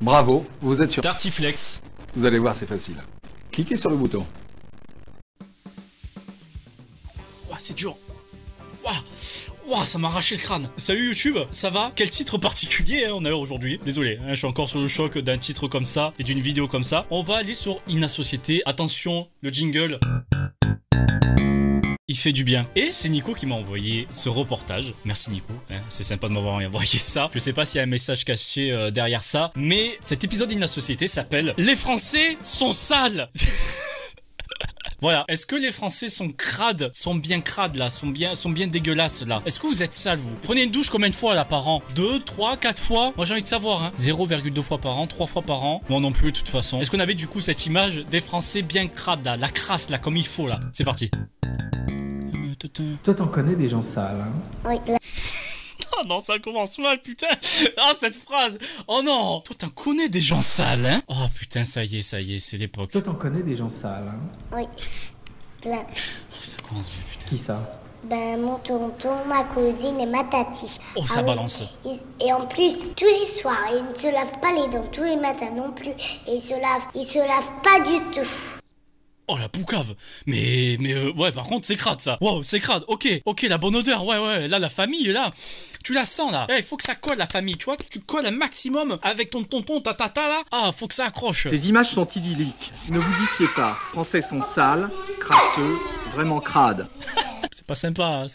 Bravo, vous êtes sur Dartiflex. Vous allez voir, c'est facile. Cliquez sur le bouton. Ouah, c'est dur. Ouah. Ouah, ça m'a arraché le crâne. Salut YouTube, ça va? Quel titre particulier on a aujourd'hui. Désolé, je suis encore sur le choc d'un titre comme ça et d'une vidéo comme ça. On va aller sur Inasociété. Attention, le jingle. Il fait du bien. Et c'est Nico qui m'a envoyé ce reportage. Merci Nico, c'est sympa de m'avoir envoyé ça. Je sais pas s'il y a un message caché derrière ça, mais cet épisode d'Inasociété s'appelle « Les Français sont sales ». Voilà, est-ce que les Français sont crades, sont bien crades là, sont bien dégueulasses là? Est-ce que vous êtes sales vous? Prenez une douche combien de fois là par an? 2, 3, 4 fois? Moi j'ai envie de savoir, hein. 0,2 fois par an, 3 fois par an. Moi non plus de toute façon. Est-ce qu'on avait du coup cette image des Français bien crades là, la crasse là, comme il faut là? C'est parti. Toi, t'en connais des gens sales, hein? Oui. Oh non, ça commence mal, putain. Ah, cette phrase. Oh non. Toi, t'en connais des gens sales, hein? Oh putain, ça y est, c'est l'époque. Toi, t'en connais des gens sales, hein? Oui. Plein. Oh, ça commence bien, putain. Qui ça? Ben, mon tonton, ma cousine et ma tati. Oh, ça balance. Et en plus, tous les soirs, ils ne se lavent pas les dents, tous les matins non plus. Et ils se lavent pas du tout. Oh la poucave. Mais ouais, par contre c'est crade ça. Wow, c'est crade. Ok, la bonne odeur. Ouais, là la famille là, tu la sens là. Il faut que ça colle la famille, tu vois, tu colles un maximum avec ton tonton, ta tata là. Ah, faut que ça accroche. Ces images sont idylliques. Ne vous y fiez pas. Français sont sales, crasseux, vraiment crades. C'est pas sympa,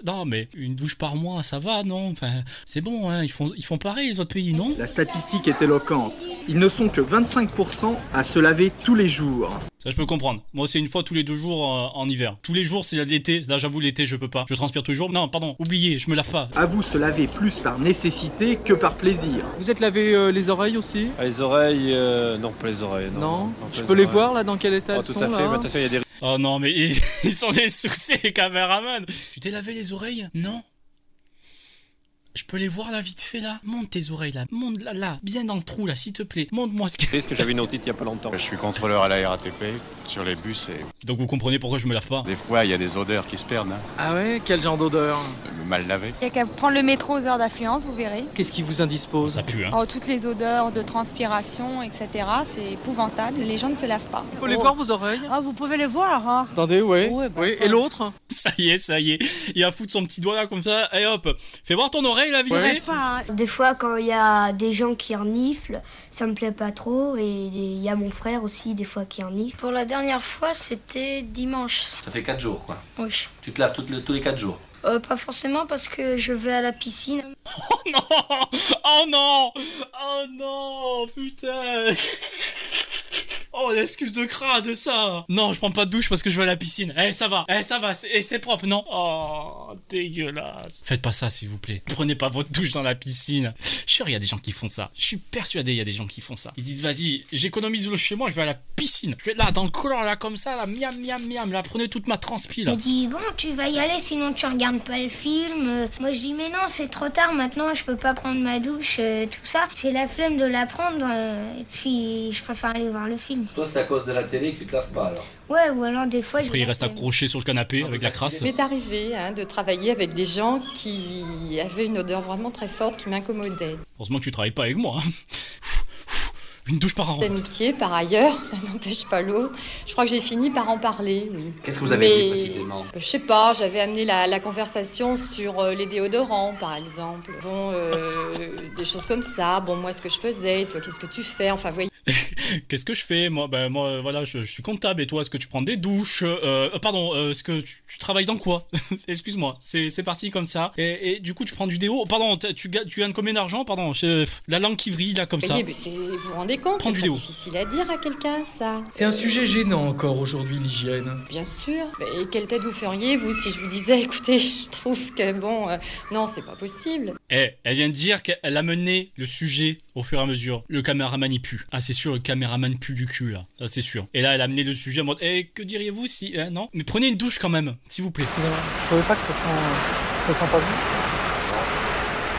non mais une douche par mois, ça va, non? Enfin, c'est bon, hein, ils font pareil les autres pays, non? La statistique est éloquente. Ils ne sont que 25% à se laver tous les jours. Ça je peux comprendre. Moi c'est une fois tous les 2 jours en hiver. Tous les jours c'est l'été. Là j'avoue l'été je peux pas. Je transpire tous les jours. Non pardon, oubliez, je me lave pas. À vous se laver plus par nécessité que par plaisir. Vous êtes lavé les oreilles aussi? Les oreilles, non pas les oreilles. Non. pas Je les peux les oreilles. voir là dans quel état elles Tout sont à fait, là? mais attention il y a des... Oh non mais ils sont des succès les caméramans. Tu t'es lavé les oreilles? Non. Je peux les voir là vite fait là? Monte tes oreilles là, monte là, bien dans le trou là s'il te plaît. Monte-moi ce Est-ce que j'avais une otite il y a pas longtemps? Je suis contrôleur à la RATP sur les bus et Donc vous comprenez pourquoi je me lave pas? des fois il y a des odeurs qui se perdent. Hein. Ah ouais? Quel genre d'odeur? Le mal lavé. Il n'y a qu'à prendre le métro aux heures d'affluence, vous verrez. Qu'est-ce qui vous indispose? Ça pue hein. Oh, toutes les odeurs de transpiration, etc. C'est épouvantable. Les gens ne se lavent pas. Vous pouvez les voir vos oreilles? Ah, vous pouvez les voir, hein. Attendez, ouais. Ouais, bah, Oui. Et l'autre? Ça y est. Il a foutu son petit doigt là comme ça. Et hop, fais voir ton oreille là vite Ouais. fait. Des fois, quand il y a des gens qui reniflent, ça me plaît pas trop. Et il y a mon frère aussi, des fois, qui renifle. Pour la dernière fois, c'était dimanche. Ça fait 4 jours, quoi. Oui. Tu te laves tous les 4 jours. Pas forcément parce que je vais à la piscine. Oh non! Oh non! Oh non! Putain! Oh, l'excuse de crade, ça! Non, je prends pas de douche parce que je vais à la piscine. Ça va, c'est propre, non? Oh, dégueulasse. Faites pas ça, s'il vous plaît. Prenez pas votre douche dans la piscine. Je suis sûr, il y a des gens qui font ça. Je suis persuadé, il y a des gens qui font ça. Ils disent, vas-y, j'économise l'eau chez moi, je vais à la piscine. Je vais là, dans le couloir, là, comme ça, là, miam, là, prenez toute ma transpi, là. Il dit, bon, tu vas y aller, sinon tu regardes pas le film. Moi, je dis, mais non, c'est trop tard maintenant, je peux pas prendre ma douche, tout ça. J'ai la flemme de la prendre, et puis je préfère aller voir le film. Toi, c'est à cause de la télé que tu te laves pas, alors. Ouais, ou alors des fois... Après, il reste accroché sur le canapé avec la crasse. Il m'est arrivé de travailler avec des gens qui avaient une odeur vraiment très forte qui m'incommodait. Heureusement que tu travailles pas avec moi, hein. Une douche par an. D'amitié, par ailleurs, ça n'empêche pas l'autre. Je crois que j'ai fini par en parler, oui. Qu'est-ce que vous avez dit précisément? Je sais pas, j'avais amené la conversation sur les déodorants, par exemple. Bon, des choses comme ça. Bon, moi, ce que je faisais, toi, qu'est-ce que tu fais? Enfin, vous voyez. Qu'est-ce que je fais? Moi, voilà, je suis comptable. Et toi, est-ce que tu prends des douches? Pardon, est-ce que tu travailles dans quoi? Excuse-moi, c'est parti comme ça. Et du coup, tu prends du déo. Pardon, tu gagnes combien d'argent? Pardon, la langue qui vrille, là, comme ça. Mais vous vous rendez compte? Prends du C'est déo. difficile à dire à quelqu'un, ça. C'est un sujet gênant encore aujourd'hui, l'hygiène. Bien sûr. Et quelle tête vous feriez, vous, si je vous disais, écoutez, je trouve que bon, non, c'est pas possible. Elle vient de dire qu'elle a mené le sujet au fur et à mesure. Le caméraman y pue. Ah, c'est sûr, le caméraman pue du cul, là. Ça, c'est sûr. Et là, elle a amené le sujet en mode, que diriez-vous si... non. Mais prenez une douche quand même, s'il vous plaît. Vous trouvez pas que ça sent pas bon?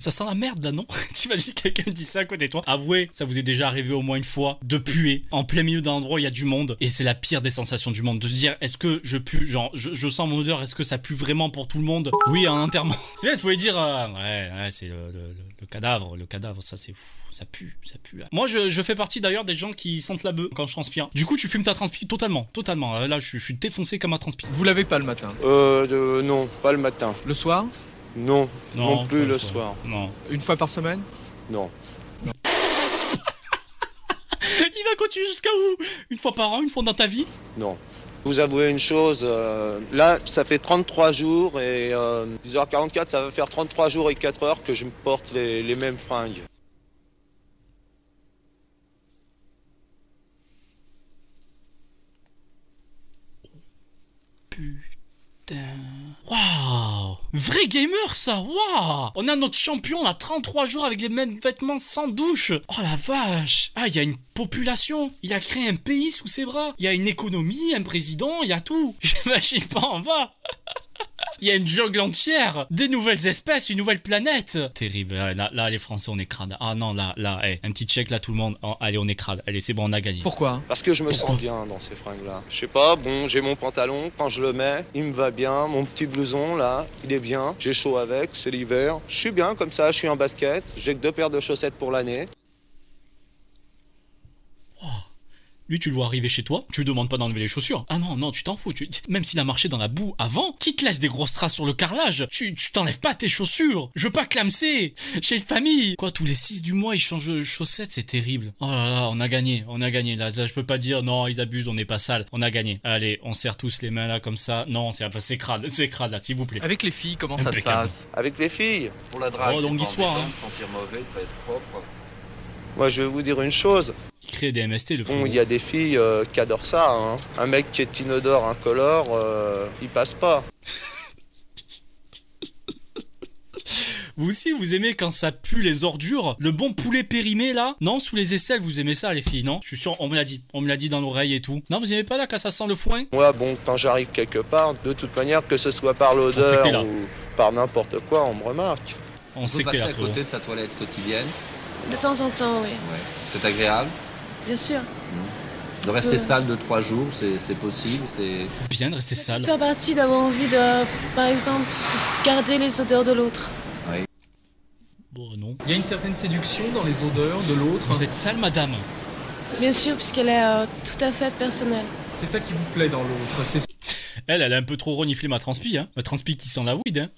Ça sent la merde là, non? T'imagines quelqu'un dit ça à côté de toi? Avouez, ça vous est déjà arrivé au moins une fois de puer en plein milieu d'un endroit où il y a du monde et c'est la pire des sensations du monde. De se dire, est-ce que je pue, genre, je sens mon odeur, est-ce que ça pue vraiment pour tout le monde? Oui, un enterrement. C'est bien, tu pouvais dire, ouais, c'est le cadavre, ça c'est ça pue. Moi, je fais partie d'ailleurs des gens qui sentent la bœuf quand je transpire. Du coup, tu fumes ta transpi totalement. Là, je suis défoncé comme un transpi. Vous l'avez pas le matin? Non, pas le matin. Le soir? Non, non plus pas le soir. Non. Une fois par semaine? Non. Il va continuer jusqu'à où? Une fois par an, une fois dans ta vie? Non. Vous avouez une chose, là, ça fait 33 jours et 10h44, ça va faire 33 jours et 4 heures que je me porte les mêmes fringues. Putain. Waouh! Vrai gamer ça! Waouh! On a notre champion là, 33 jours avec les mêmes vêtements sans douche! Oh la vache! Ah, il y a une population! Il a créé un pays sous ses bras! Il y a une économie, un président, il y a tout! J'imagine pas en bas! Il y a une jungle entière, des nouvelles espèces, une nouvelle planète. Terrible. Là, les Français, on est crade. Ah non, là, un petit check là, tout le monde. Oh, allez, on est crade. Allez, c'est bon, on a gagné. Pourquoi? Parce que je me sens bien dans ces fringues-là. Je sais pas, bon, j'ai mon pantalon, quand je le mets, il me va bien. Mon petit blouson, là, il est bien. J'ai chaud avec, c'est l'hiver. Je suis bien comme ça, je suis en basket. J'ai que 2 paires de chaussettes pour l'année. Lui, tu le vois arriver chez toi, tu lui demandes pas d'enlever les chaussures. Ah non, tu t'en fous. Même s'il a marché dans la boue avant, qui te laisse des grosses traces sur le carrelage? Tu t'enlèves pas tes chaussures. Je veux pas clamser. J'ai une famille. Quoi, tous les 6 du mois, ils changent de chaussettes, c'est terrible. Oh là là, on a gagné. Là, je peux pas dire, non, ils abusent, on n'est pas sale. On a gagné. Allez, on serre tous les mains là, comme ça. Non, c'est crade là, s'il vous plaît. Avec les filles, comment ça se passe? Avec les filles? Pour la drague, longue histoire, hein. Sentir mauvais, pas être propre. Moi, je vais vous dire une chose. Il crée des MST, le frérot. Bon, il y a des filles qui adorent ça, hein. Un mec qui est inodore, incolore, il passe pas. Vous aussi, vous aimez quand ça pue les ordures? Le bon poulet périmé, là? Non, sous les aisselles, vous aimez ça, les filles, non? Je suis sûr, on me l'a dit. On me l'a dit dans l'oreille et tout. Non, vous aimez pas là, quand ça sent le foin? Moi, bon, quand j'arrive quelque part, de toute manière, que ce soit par l'odeur ou par n'importe quoi, on me remarque. On sait que t'es là, à côté de sa toilette quotidienne? De temps en temps, oui. Ouais. C'est agréable? Bien sûr. De rester sale de 3 jours, c'est possible, c'est bien de rester sale. Faire partie d'avoir envie de, par exemple, de garder les odeurs de l'autre. Oui. Bon, non. Il y a une certaine séduction dans les odeurs de l'autre. Vous êtes sale, madame? Bien sûr, puisqu'elle est tout à fait personnelle. C'est ça qui vous plaît dans l'autre, c'est... Elle a un peu trop reniflé ma transpi, hein. Ma transpi qui sent la weed, hein.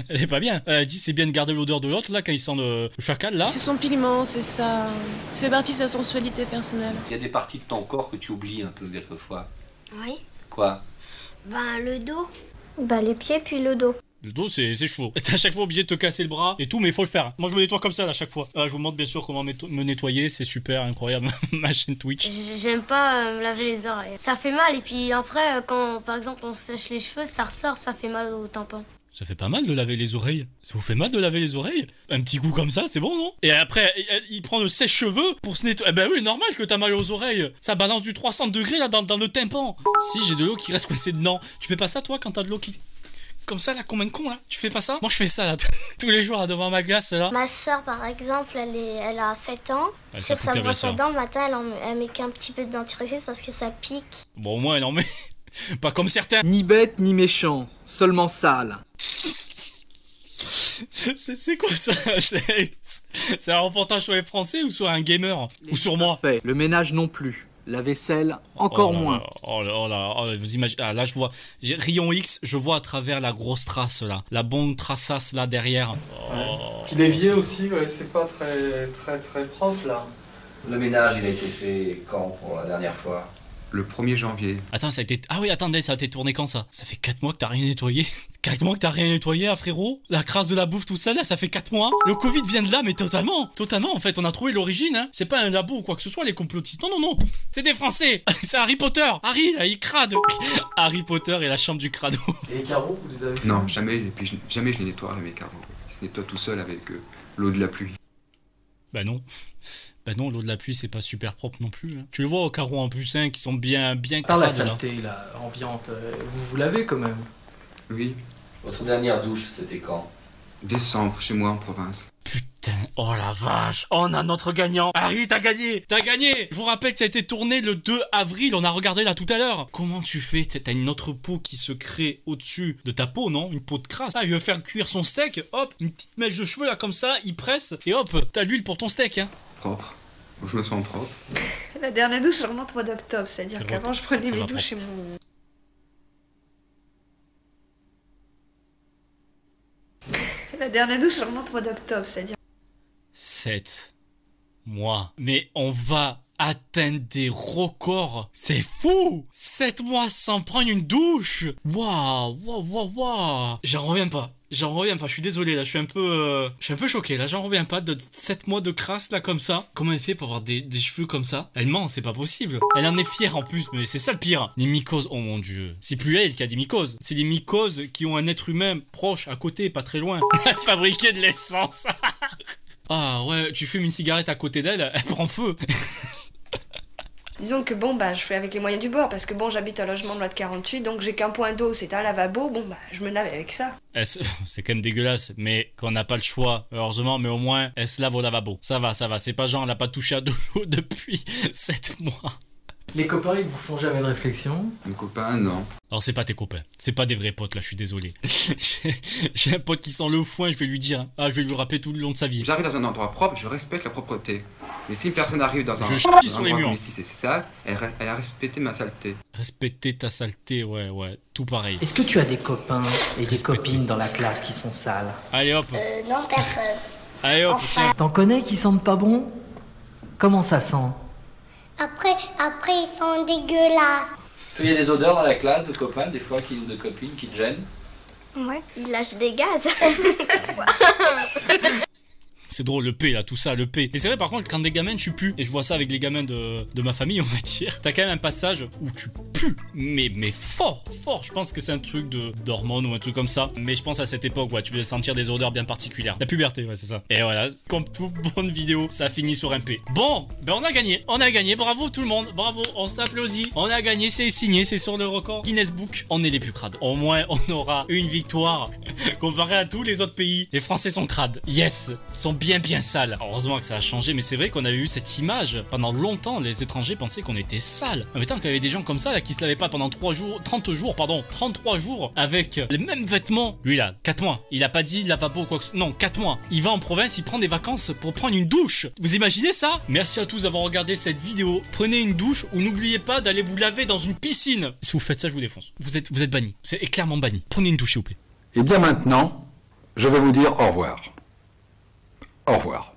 Elle est pas bien. Elle dit c'est bien de garder l'odeur de l'autre, là, quand il sent le chacal, là. C'est son pigment, c'est ça. Ça fait partie de sa sensualité personnelle. Il y a des parties de ton corps que tu oublies un peu, quelquefois. Oui. Quoi? Ben, le dos. Ben, les pieds, puis le dos. Le dos, c'est chaud. T'es à chaque fois obligé de te casser le bras et tout, mais il faut le faire. Moi, je me nettoie comme ça, à chaque fois. Je vous montre bien sûr comment me nettoyer. C'est super, incroyable. Ma chaîne Twitch. J'aime pas me laver les oreilles. Ça fait mal, et puis après, quand, par exemple, on sèche les cheveux, ça ressort, ça fait mal au tampon. Ça fait pas mal de laver les oreilles. Ça vous fait mal de laver les oreilles? Un petit coup comme ça, c'est bon, non? Et après, il prend le sèche-cheveux pour se nettoyer. Eh ben oui, normal que t'as mal aux oreilles. Ça balance du 300 degrés, là, dans le tympan. Si, j'ai de l'eau qui reste coincée dedans. Tu fais pas ça, toi, quand t'as de l'eau qui... Comme ça, là, combien de cons, là? Tu fais pas ça? Moi, je fais ça, là, tous les jours, là, devant ma glace, là. Ma soeur, par exemple, elle a 7 ans. Ouais, C'est que ça me brosse les dents, le matin, elle met qu'un petit peu de dentifrice parce que ça pique. Bon, au moins, non, mais... Pas comme certains. Ni bête, ni méchant, seulement sale. C'est quoi ça? C'est un reportage sur les Français ou sur un gamer? Ou sur moi? Le ménage non plus. La vaisselle, encore moins. Oh là, vous imaginez. Ah, là, je vois. Rayon X, je vois à travers la grosse trace là. La bonne traçasse là derrière. Puis l'évier aussi, ouais, c'est pas très propre là. Le ménage, il a été fait quand pour la dernière fois? Le 1er janvier. Attends, ça a été... Ah oui, attendez, ça a été tourné quand ça? Ça fait 4 mois que t'as rien nettoyé? 4 mois que t'as rien nettoyé, hein, frérot? La crasse de la bouffe, tout ça, là, ça fait 4 mois. Le Covid vient de là, mais totalement. Totalement, en fait, on a trouvé l'origine, hein. C'est pas un labo ou quoi que ce soit, les complotistes. Non. C'est des Français. C'est Harry Potter. Harry, là, il crade. Harry Potter et la chambre du crado. Et les carreaux, vous les avez fait? Non, jamais. Et puis, jamais je les nettoie avec mes carreaux. Ils se nettoient tout seuls avec l'eau de la pluie. Bah non. Bah non, l'eau de la pluie, c'est pas super propre non plus. Hein. Tu le vois aux carreaux en plus, hein, qui sont bien Par la crades, saleté, là, ambiante, vous l'avez quand même? Oui. Votre dernière douche, c'était quand? Décembre, chez moi en province. Putain, oh la vache, on a notre gagnant. Harry, t'as gagné, t'as gagné. Je vous rappelle que ça a été tourné le 2 avril, on a regardé là tout à l'heure. Comment tu fais? T'as une autre peau qui se crée au-dessus de ta peau, non? Une peau de crasse. Ah, il veut faire cuire son steak, hop, une petite mèche de cheveux là comme ça, il presse, et hop, t'as l'huile pour ton steak, hein. Propre. Je me sens propre. La dernière douche, je remonte au mois d'octobre, c'est-à-dire qu'avant je prenais mes douches chez mon... La dernière douche, je remonte au mois d'octobre, c'est-à-dire... 7 mois. Mais on va atteindre des records. C'est fou! 7 mois sans prendre une douche. Waouh, waouh, waouh, waouh. J'en reviens pas. J'en reviens pas, je suis désolé là, je suis un peu choqué là, j'en reviens pas de 7 mois de crasse là comme ça. Comment elle fait pour avoir des cheveux comme ça? Elle ment, c'est pas possible. Elle en est fière en plus, mais c'est ça le pire. Les mycoses, oh mon dieu. C'est plus elle qui a des mycoses, c'est les mycoses qui ont un être humain proche, à côté, pas très loin. Fabriquer de l'essence. Ah ouais, tu fumes une cigarette à côté d'elle, elle prend feu. Disons que bon, bah, je fais avec les moyens du bord, parce que bon, j'habite un logement de loi de 48, donc j'ai qu'un point d'eau, c'est un lavabo, bon, bah, je me lave avec ça. C'est quand même dégueulasse, mais qu'on n'a pas le choix, heureusement, mais au moins, elle se lave au lavabo. Ça va, c'est pas genre, elle n'a pas touché à de l'eau depuis 7 mois. Les copains, ils vous font jamais de réflexion? Mes copains, non. Alors c'est pas tes copains, c'est pas des vrais potes là, je suis désolé. J'ai un pote qui sent le foin, je vais lui dire, je vais lui rappeler tout le long de sa vie. J'arrive dans un endroit propre, je respecte la propreté. Mais si une personne arrive dans un endroit comme ici, c'est sale, elle a respecté ma saleté. Respecter ta saleté, ouais, tout pareil. Est-ce que tu as des copains et des copines dans la classe qui sont sales? Allez hop. Non, personne. Allez hop, tiens. T'en connais qui sentent pas bon? Comment ça sent? Après, ils sont dégueulasses. Il y a des odeurs dans la classe de copains, des fois, ou de copines qui te gênent. Ouais, ils lâchent des gaz. C'est drôle, le P là, tout ça, le P. Et c'est vrai par contre, quand des gamins tu pues, et je vois ça avec les gamins de ma famille, on va dire, t'as quand même un passage où tu pues, mais fort. Je pense que c'est un truc d'hormones ou un truc comme ça. Mais je pense à cette époque, ouais, tu veux sentir des odeurs bien particulières. La puberté, ouais, c'est ça. Et voilà, comme toute bonne vidéo, ça finit sur un P. Bon, ben on a gagné, bravo tout le monde, bravo, on s'applaudit. On a gagné, c'est signé, c'est sur le record Guinness Book. On est les plus crades. Au moins, on aura une victoire comparé à tous les autres pays. Les Français sont crades. Yes, sont bien sales. Heureusement que ça a changé, mais c'est vrai qu'on avait eu cette image. Pendant longtemps, les étrangers pensaient qu'on était sales. En même temps qu'il y avait des gens comme ça là qui se lavaient pas pendant 33 jours avec les mêmes vêtements. Lui là, 4 mois. Il a pas dit lavabo ou quoi que ce soit. Non, 4 mois. Il va en province, il prend des vacances pour prendre une douche. Vous imaginez ça? Merci à tous d'avoir regardé cette vidéo. Prenez une douche ou n'oubliez pas d'aller vous laver dans une piscine. Si vous faites ça, je vous défonce. Vous êtes banni. C'est clairement banni. Prenez une douche s'il vous plaît. Et bien maintenant, je vais vous dire au revoir. Au revoir.